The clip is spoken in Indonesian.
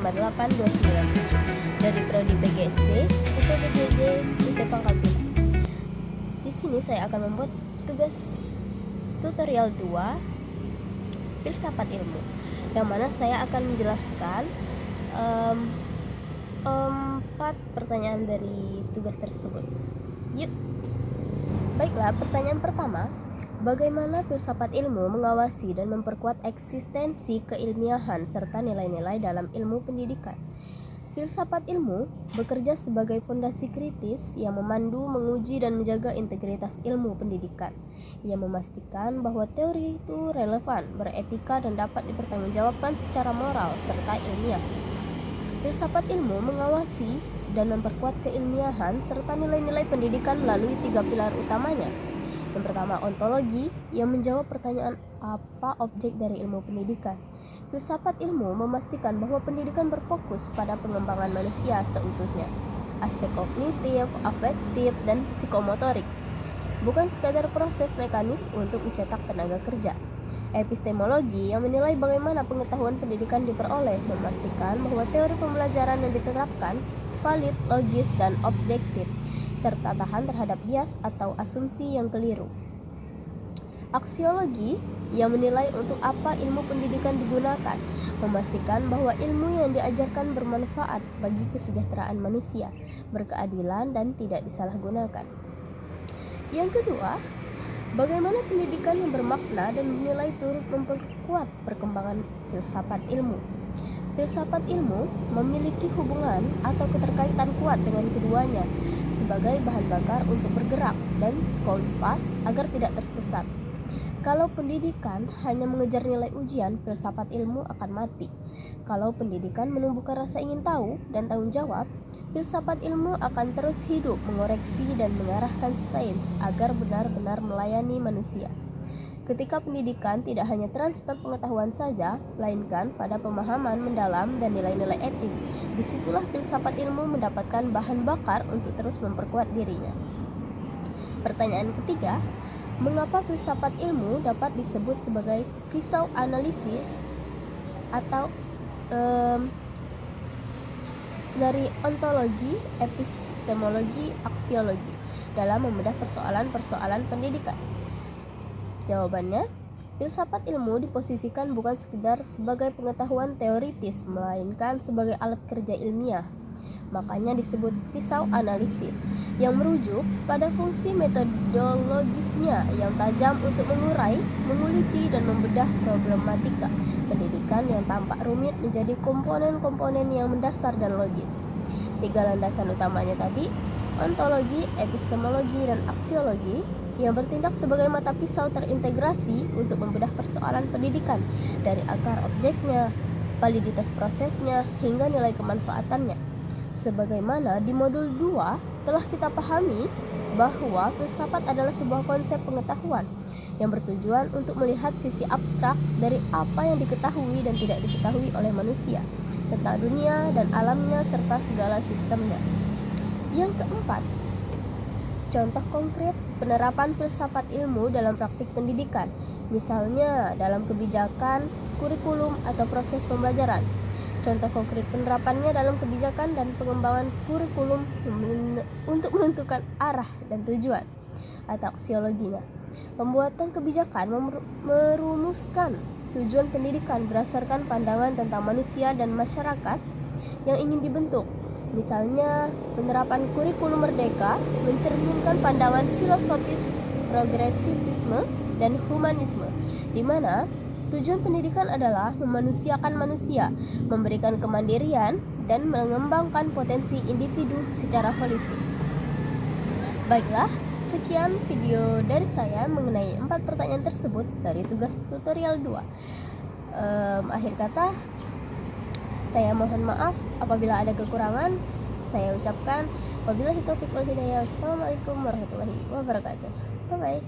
5829 dari prodi PGSD UPBJJ UT Pangkal Pinang. Di sini saya akan membuat tugas tutorial 2 filsafat ilmu, yang mana saya akan menjelaskan 4 pertanyaan dari tugas tersebut. Yuk. Baiklah, pertanyaan pertama, bagaimana filsafat ilmu mengawasi dan memperkuat eksistensi keilmiahan serta nilai-nilai dalam ilmu pendidikan? Filsafat ilmu bekerja sebagai fondasi kritis yang memandu, menguji, dan menjaga integritas ilmu pendidikan. Ia memastikan bahwa teori itu relevan, beretika, dan dapat dipertanggungjawabkan secara moral serta ilmiah. Filsafat ilmu mengawasi dan memperkuat keilmiahan serta nilai-nilai pendidikan melalui 3 pilar utamanya. Yang pertama, ontologi, yang menjawab pertanyaan apa objek dari ilmu pendidikan. Filsafat ilmu memastikan bahwa pendidikan berfokus pada pengembangan manusia seutuhnya, aspek kognitif, afektif, dan psikomotorik, bukan sekadar proses mekanis untuk mencetak tenaga kerja. Epistemologi, yang menilai bagaimana pengetahuan pendidikan diperoleh, memastikan bahwa teori pembelajaran yang diterapkan valid, logis, dan objektif, serta tahan terhadap bias atau asumsi yang keliru. Aksiologi, yang menilai untuk apa ilmu pendidikan digunakan, memastikan bahwa ilmu yang diajarkan bermanfaat bagi kesejahteraan manusia, berkeadilan, dan tidak disalahgunakan. Yang kedua, bagaimana pendidikan yang bermakna dan dinilai turut memperkuat perkembangan filsafat ilmu. Filsafat ilmu memiliki hubungan atau keterkaitan kuat dengan keduanya sebagai bahan bakar untuk bergerak dan kompas agar tidak tersesat. Kalau pendidikan hanya mengejar nilai ujian, filsafat ilmu akan mati. Kalau pendidikan menumbuhkan rasa ingin tahu dan tanggung jawab, filsafat ilmu akan terus hidup, mengoreksi dan mengarahkan sains agar benar-benar melayani manusia. Ketika pendidikan tidak hanya transfer pengetahuan saja, melainkan pada pemahaman mendalam dan nilai-nilai etis, disitulah filsafat ilmu mendapatkan bahan bakar untuk terus memperkuat dirinya. Pertanyaan ketiga, mengapa filsafat ilmu dapat disebut sebagai pisau analisis atau dari ontologi, epistemologi, aksiologi dalam membedah persoalan-persoalan pendidikan? Jawabannya, filsafat ilmu diposisikan bukan sekedar sebagai pengetahuan teoritis, melainkan sebagai alat kerja ilmiah. Makanya disebut pisau analisis, yang merujuk pada fungsi metodologisnya yang tajam untuk mengurai, menguliti, dan membedah problematika pendidikan yang tampak rumit menjadi komponen-komponen yang mendasar dan logis. 3 landasan utamanya tadi, ontologi, epistemologi, dan aksiologi, yang bertindak sebagai mata pisau terintegrasi untuk membedah persoalan pendidikan dari akar objeknya, validitas prosesnya, hingga nilai kemanfaatannya. Sebagaimana di modul 2 telah kita pahami bahwa filsafat adalah sebuah konsep pengetahuan yang bertujuan untuk melihat sisi abstrak dari apa yang diketahui dan tidak diketahui oleh manusia tentang dunia dan alamnya serta segala sistemnya. Yang keempat, contoh konkret penerapan filsafat ilmu dalam praktik pendidikan, misalnya dalam kebijakan, kurikulum, atau proses pembelajaran. Contoh konkret penerapannya dalam kebijakan dan pengembangan kurikulum untuk menentukan arah dan tujuan, atau aksiologinya. Pembuatan kebijakan merumuskan tujuan pendidikan berdasarkan pandangan tentang manusia dan masyarakat yang ingin dibentuk. Misalnya, penerapan kurikulum merdeka mencerminkan pandangan filosofis progresivisme dan humanisme, di mana tujuan pendidikan adalah memanusiakan manusia, memberikan kemandirian, dan mengembangkan potensi individu secara holistik. Baiklah, sekian video dari saya mengenai 4 pertanyaan tersebut dari tugas tutorial 2. Akhir kata, saya mohon maaf apabila ada kekurangan. Saya ucapkan wabillahi taufiq wal hidayah. Wassalamualaikum warahmatullahi wabarakatuh. Bye bye.